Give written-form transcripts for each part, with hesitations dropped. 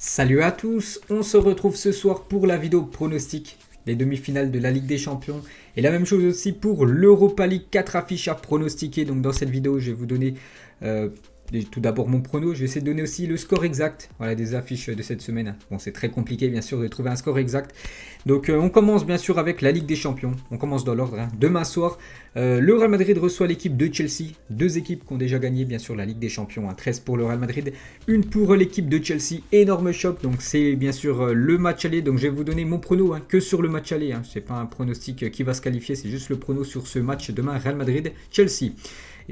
Salut à tous, on se retrouve ce soir pour la vidéo pronostic des demi-finales de la Ligue des Champions et la même chose aussi pour l'Europa League, 4 affiches à pronostiquer. Donc dans cette vidéo je vais vous donner tout d'abord mon prono, je vais essayer de donner aussi le score exact des affiches de cette semaine. Bon, c'est très compliqué bien sûr de trouver un score exact. Donc on commence bien sûr avec la Ligue des Champions, on commence dans l'ordre. Demain soir, le Real Madrid reçoit l'équipe de Chelsea, deux équipes qui ont déjà gagné bien sûr la Ligue des Champions, 13 pour le Real Madrid, une pour l'équipe de Chelsea, énorme choc, donc c'est bien sûr le match aller, donc je vais vous donner mon prono que sur le match aller, c'est pas un pronostic qui va se qualifier, c'est juste le prono sur ce match demain Real Madrid-Chelsea.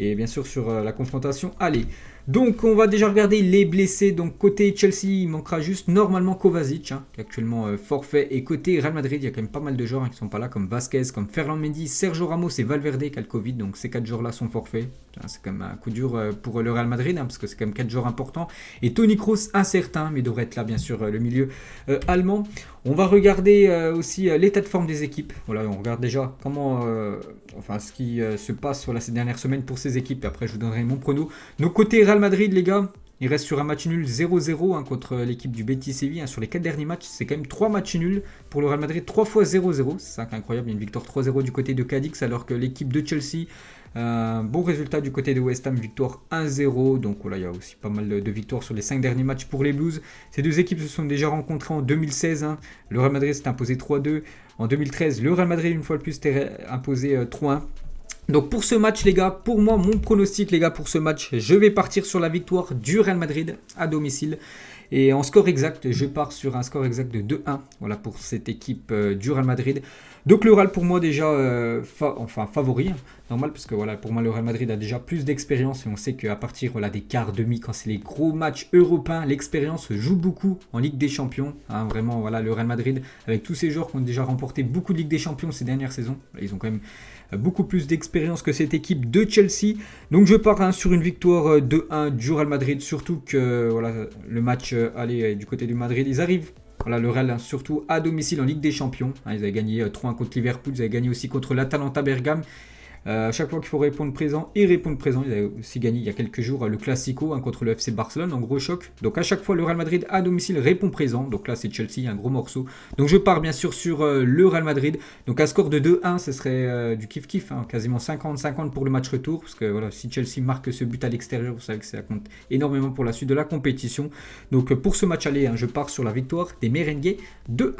Et bien sûr sur la confrontation aller. Donc on va déjà regarder les blessés. Donc côté Chelsea, il manquera juste normalement Kovacic, qui est actuellement forfait. Et côté Real Madrid, il y a quand même pas mal de joueurs qui ne sont pas là, comme Vasquez, comme Ferland Mendy, Sergio Ramos et Valverde qui a le Covid. Donc ces 4 joueurs-là sont forfaits. C'est quand même un coup dur pour le Real Madrid, parce que c'est quand même 4 joueurs importants. Et Toni Kroos incertain, mais devrait être là bien sûr le milieu allemand. On va regarder aussi l'état de forme des équipes. Voilà, on regarde déjà comment, ce qui se passe ces dernières semaines pour ces équipes. Et après, je vous donnerai mon prono. Nos côtés Real Madrid, les gars, il reste sur un match nul 0-0 contre l'équipe du Betis Séville. Sur les 4 derniers matchs, c'est quand même 3 matchs nuls pour le Real Madrid. 3 fois 0-0. C'est ça qui est incroyable. Il y a une victoire 3-0 du côté de Cadix, alors que l'équipe de Chelsea, un bon résultat du côté de West Ham, victoire 1-0. Donc voilà, il y a aussi pas mal de victoires sur les 5 derniers matchs pour les Blues. Ces deux équipes se sont déjà rencontrées en 2016. Le Real Madrid s'est imposé 3-2. En 2013, le Real Madrid, une fois de plus, s'était imposé 3-1. Donc pour ce match les gars, pour moi mon pronostic les gars pour ce match, je vais partir sur la victoire du Real Madrid à domicile. Et en score exact, je pars sur un score exact de 2-1 pour cette équipe du Real Madrid. Donc le Real pour moi déjà favori, normal, parce que pour moi le Real Madrid a déjà plus d'expérience et on sait qu'à partir des quarts, demi, quand c'est les gros matchs européens, l'expérience joue beaucoup en Ligue des Champions. Vraiment le Real Madrid avec tous ces joueurs qui ont déjà remporté beaucoup de Ligue des Champions ces dernières saisons, ils ont quand même beaucoup plus d'expérience que cette équipe de Chelsea. Donc je pars sur une victoire 2-1 du Real Madrid, surtout que le match aller du côté du Madrid, ils arrivent. Le Real surtout à domicile en Ligue des Champions. Ils avaient gagné 3-1 contre Liverpool, ils avaient gagné aussi contre l'Atalanta Bergame. À chaque fois qu'il faut répondre présent, ils répondent présent. Ils avaient aussi gagné il y a quelques jours le Classico contre le FC Barcelone, en gros choc. Donc à chaque fois le Real Madrid à domicile répond présent. Donc là c'est Chelsea, un gros morceau. Donc je pars bien sûr sur le Real Madrid. Donc à score de 2-1, ce serait du kiff-kiff, quasiment 50-50 pour le match retour. Parce que si Chelsea marque ce but à l'extérieur, vous savez que ça compte énormément pour la suite de la compétition. Donc pour ce match aller, je pars sur la victoire des Merengues 2-1.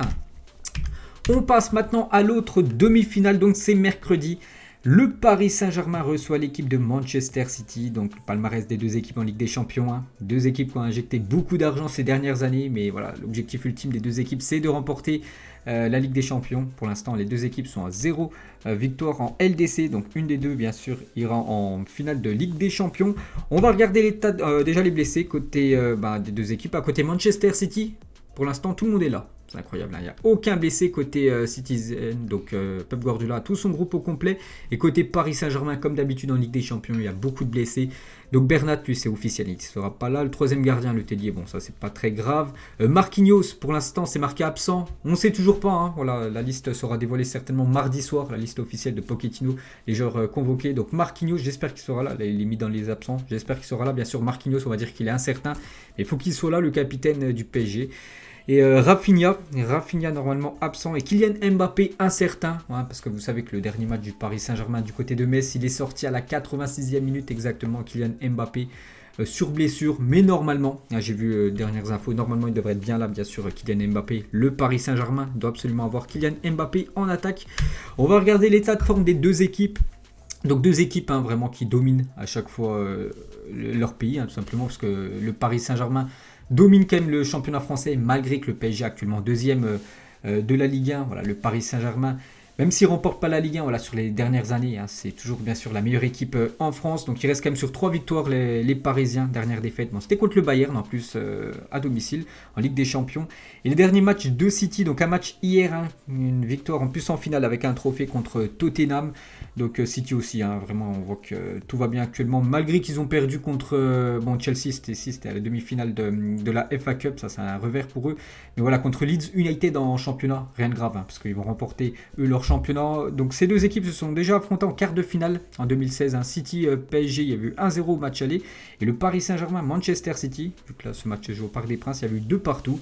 On passe maintenant à l'autre demi-finale, donc c'est mercredi. Le Paris Saint-Germain reçoit l'équipe de Manchester City, donc le palmarès des deux équipes en Ligue des Champions. Deux équipes qui ont injecté beaucoup d'argent ces dernières années, mais l'objectif ultime des deux équipes, c'est de remporter la Ligue des Champions. Pour l'instant, les deux équipes sont à 0 victoire en LDC, donc une des deux, bien sûr, ira en finale de Ligue des Champions. On va regarder déjà les blessés côté des deux équipes. À côté Manchester City, pour l'instant, tout le monde est là. C'est incroyable, il n'y a aucun blessé côté Citizen, donc Pep Guardiola a tout son groupe au complet. Et côté Paris Saint-Germain, comme d'habitude en Ligue des Champions, il y a beaucoup de blessés. Donc Bernat, lui, c'est officiel, il ne sera pas là. Le troisième gardien, le Tellier, bon, ça, c'est pas très grave. Marquinhos, pour l'instant, c'est marqué absent. On ne sait toujours pas, la liste sera dévoilée certainement mardi soir, la liste officielle de Pochettino, les joueurs convoqués. Donc Marquinhos, j'espère qu'il sera là. Là, il est mis dans les absents. J'espère qu'il sera là. Bien sûr, Marquinhos, on va dire qu'il est incertain. Mais il faut qu'il soit là, le capitaine du PSG. Et Rafinha normalement absent, et Kylian Mbappé incertain, parce que vous savez que le dernier match du Paris Saint-Germain du côté de Metz, il est sorti à la 86e minute exactement, Kylian Mbappé sur blessure, mais normalement, j'ai vu dernières infos, normalement il devrait être bien là, bien sûr, Kylian Mbappé. Le Paris Saint-Germain doit absolument avoir Kylian Mbappé en attaque. On va regarder l'état de forme des deux équipes. Donc deux équipes vraiment qui dominent à chaque fois leur pays, tout simplement, parce que le Paris Saint-Germain domine quand même le championnat français, malgré que le PSG est actuellement deuxième de la Ligue 1. Le Paris Saint-Germain, même s'il ne remporte pas la Ligue 1 sur les dernières années, c'est toujours bien sûr la meilleure équipe en France. Donc il reste quand même sur 3 victoires les Parisiens, dernière défaite. Bon, c'était contre le Bayern en plus à domicile en Ligue des Champions. Et le dernier match de City, donc un match hier, une victoire en plus en finale avec un trophée contre Tottenham. Donc City aussi, vraiment on voit que tout va bien actuellement, malgré qu'ils ont perdu contre Chelsea, c'était à la demi-finale de la FA Cup, ça c'est un revers pour eux. Mais contre Leeds United en championnat, rien de grave, parce qu'ils vont remporter eux leur championnat. Donc ces deux équipes se sont déjà affrontées en quart de finale en 2016. City PSG, il y a eu 1-0 au match aller. Et le Paris Saint-Germain Manchester City, vu que là ce match est joué au Parc des Princes, il y a eu 2 partout.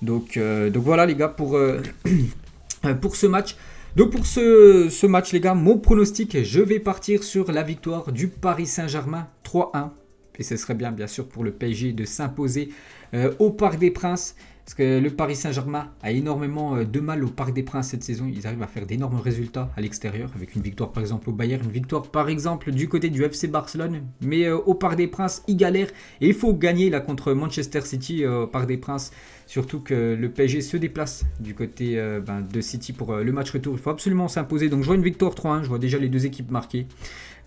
Donc voilà les gars pour, pour ce match. Donc pour ce match les gars, mon pronostic, je vais partir sur la victoire du Paris Saint-Germain 3-1. Et ce serait bien sûr pour le PSG de s'imposer au Parc des Princes. Parce que le Paris Saint-Germain a énormément de mal au Parc des Princes cette saison. Ils arrivent à faire d'énormes résultats à l'extérieur. Avec une victoire par exemple au Bayern. Une victoire par exemple du côté du FC Barcelone. Mais au Parc des Princes, ils galèrent. Et il faut gagner là contre Manchester City au Parc des Princes. Surtout que le PSG se déplace du côté de City pour le match retour. Il faut absolument s'imposer. Donc je vois une victoire 3-1. Je vois déjà les deux équipes marquées.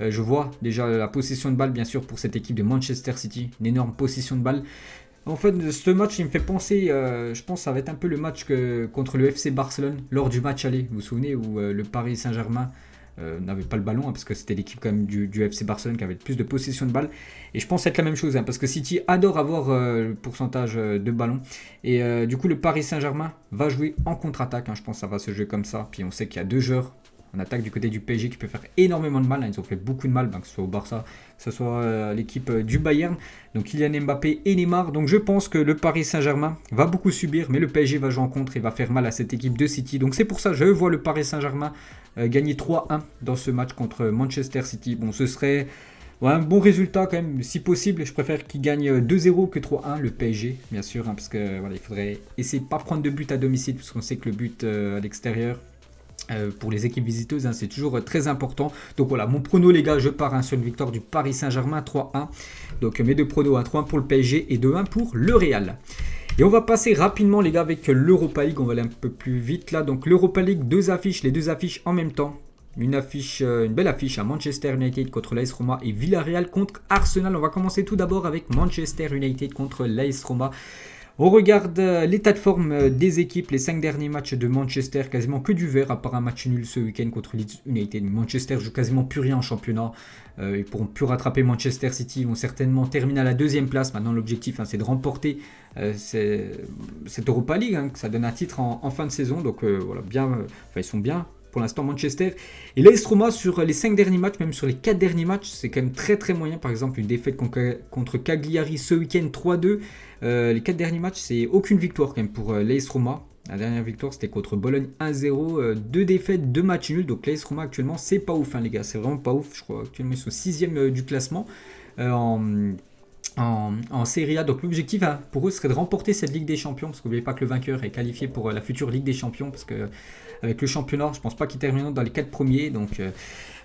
Je vois déjà la possession de balle bien sûr pour cette équipe de Manchester City. Une énorme possession de balle. En fait, ce match, il me fait penser, je pense que ça va être un peu le match contre le FC Barcelone lors du match aller. Vous vous souvenez où le Paris Saint-Germain n'avait pas le ballon parce que c'était l'équipe quand même du FC Barcelone qui avait le plus de possession de balle. Et je pense que ça va être la même chose parce que City adore avoir le pourcentage de ballon. Et du coup, le Paris Saint-Germain va jouer en contre-attaque. Je pense que ça va se jouer comme ça. Puis on sait qu'il y a 2 joueurs en attaque du côté du PSG qui peut faire énormément de mal. Ils ont fait beaucoup de mal, que ce soit au Barça, que ce soit l'équipe du Bayern. Donc Kylian Mbappé et Neymar. Donc je pense que le Paris Saint-Germain va beaucoup subir, mais le PSG va jouer en contre et va faire mal à cette équipe de City. Donc c'est pour ça que je vois le Paris Saint-Germain gagner 3-1 dans ce match contre Manchester City. Bon, ce serait un bon résultat quand même, si possible. Je préfère qu'il gagne 2-0 que 3-1, le PSG, bien sûr. Parce que voilà, il faudrait essayer de ne pas prendre de but à domicile, parce qu'on sait que le but à l'extérieur, pour les équipes visiteuses, c'est toujours très important. Donc voilà, mon prono les gars, je pars sur une victoire du Paris Saint-Germain 3-1. Donc mes deux pronos, 3-1 pour le PSG et 2-1 pour le Real. Et on va passer rapidement les gars avec l'Europa League, on va aller un peu plus vite là. Donc l'Europa League, les deux affiches en même temps. Une belle affiche à Manchester United contre l'AS Roma et Villarreal contre Arsenal. On va commencer tout d'abord avec Manchester United contre l'AS Roma. On regarde l'état de forme des équipes, les 5 derniers matchs de Manchester, quasiment que du vert, à part un match nul ce week-end contre Leeds United. Manchester joue quasiment plus rien en championnat. Ils pourront plus rattraper Manchester City, ils vont certainement terminer à la 2e place. Maintenant l'objectif c'est de remporter cette Europa League, que ça donne un titre en fin de saison. Donc voilà, ils sont bien pour l'instant Manchester. Et l'AS Roma sur les 5 derniers matchs, même sur les 4 derniers matchs, c'est quand même très très moyen. Par exemple une défaite contre Cagliari ce week-end 3-2. Les 4 derniers matchs, c'est aucune victoire quand même pour l'AS Roma. La dernière victoire, c'était contre Bologne 1-0. 2 défaites, 2 matchs nuls. Donc l'AS Roma actuellement, c'est pas ouf les gars. C'est vraiment pas ouf. Je crois actuellement ils sont 6e du classement en Serie A. Donc l'objectif pour eux serait de remporter cette Ligue des Champions. Parce que n'oubliez pas que le vainqueur est qualifié pour la future Ligue des Champions. Parce que avec le championnat, je pense pas qu'ils termineront dans les 4 premiers. Donc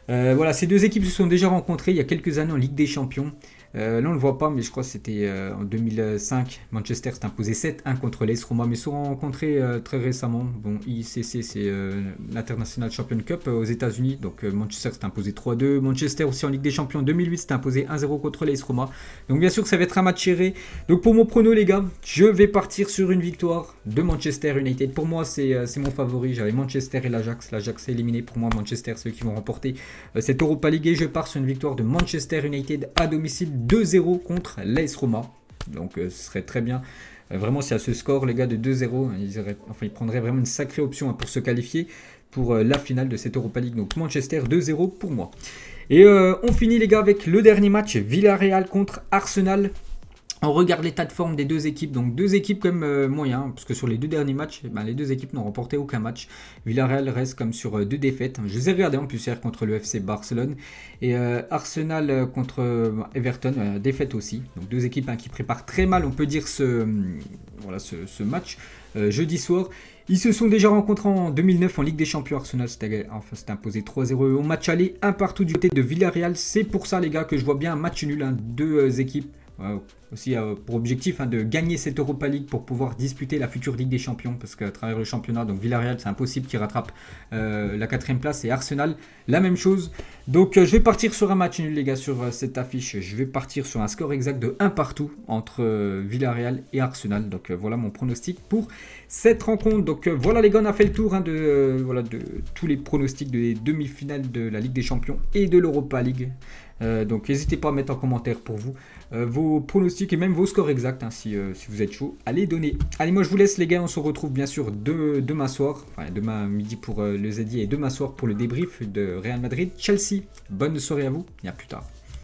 voilà, ces deux équipes se sont déjà rencontrées il y a quelques années en Ligue des Champions. Là on ne le voit pas, mais je crois que c'était en 2005. Manchester s'est imposé 7-1 contre l'AS Roma, mais se sont rencontrés très récemment. Bon, ICC c'est l'International Champion Cup aux États-Unis. Donc Manchester s'est imposé 3-2. Manchester aussi en Ligue des Champions en 2008 s'est imposé 1-0 contre l'AS Roma. Donc bien sûr ça va être un match serré. Donc pour mon prono les gars, je vais partir sur une victoire de Manchester United. Pour moi c'est mon favori. J'avais Manchester et l'Ajax. L'Ajax est éliminé. Pour moi Manchester c'est eux qui vont remporter cette Europa League. Et je pars sur une victoire de Manchester United à domicile 2-0 contre l'AS Roma. Donc ce serait très bien. Vraiment si à ce score les gars de 2-0, ils prendraient vraiment une sacrée option pour se qualifier pour la finale de cette Europa League. Donc Manchester 2-0 pour moi. Et on finit les gars avec le dernier match, Villarreal contre Arsenal. On regarde l'état de forme des deux équipes, donc deux équipes comme moyens, parce que sur les 2 derniers matchs, les deux équipes n'ont remporté aucun match. Villarreal reste comme sur 2 défaites. Je les ai regardés en plus hier contre le FC Barcelone. Et Arsenal contre Everton, défaite aussi. Donc 2 équipes qui préparent très mal, on peut dire, ce match jeudi soir. Ils se sont déjà rencontrés en 2009 en Ligue des Champions. Arsenal s'était imposé 3-0 au match aller, 1 partout du côté de Villarreal. C'est pour ça les gars que je vois bien un match nul, 2 équipes. Aussi pour objectif de gagner cette Europa League pour pouvoir disputer la future Ligue des Champions, parce qu'à travers le championnat, donc Villarreal c'est impossible qu'ils rattrapent la 4e place, et Arsenal la même chose. Donc je vais partir sur un match nul les gars sur cette affiche. Je vais partir sur un score exact de 1 partout entre Villarreal et Arsenal. Donc voilà mon pronostic pour cette rencontre. Donc voilà les gars, on a fait le tour de tous les pronostics des demi-finales de la Ligue des Champions et de l'Europa League. Donc n'hésitez pas à mettre en commentaire pour vous vos pronostics et même vos scores exacts hein, si vous êtes chaud. Allez donner. Allez, moi je vous laisse les gars, on se retrouve bien sûr demain soir, enfin demain midi pour le Zedi et demain soir pour le débrief de Real Madrid-Chelsea. Bonne soirée à vous et à plus tard.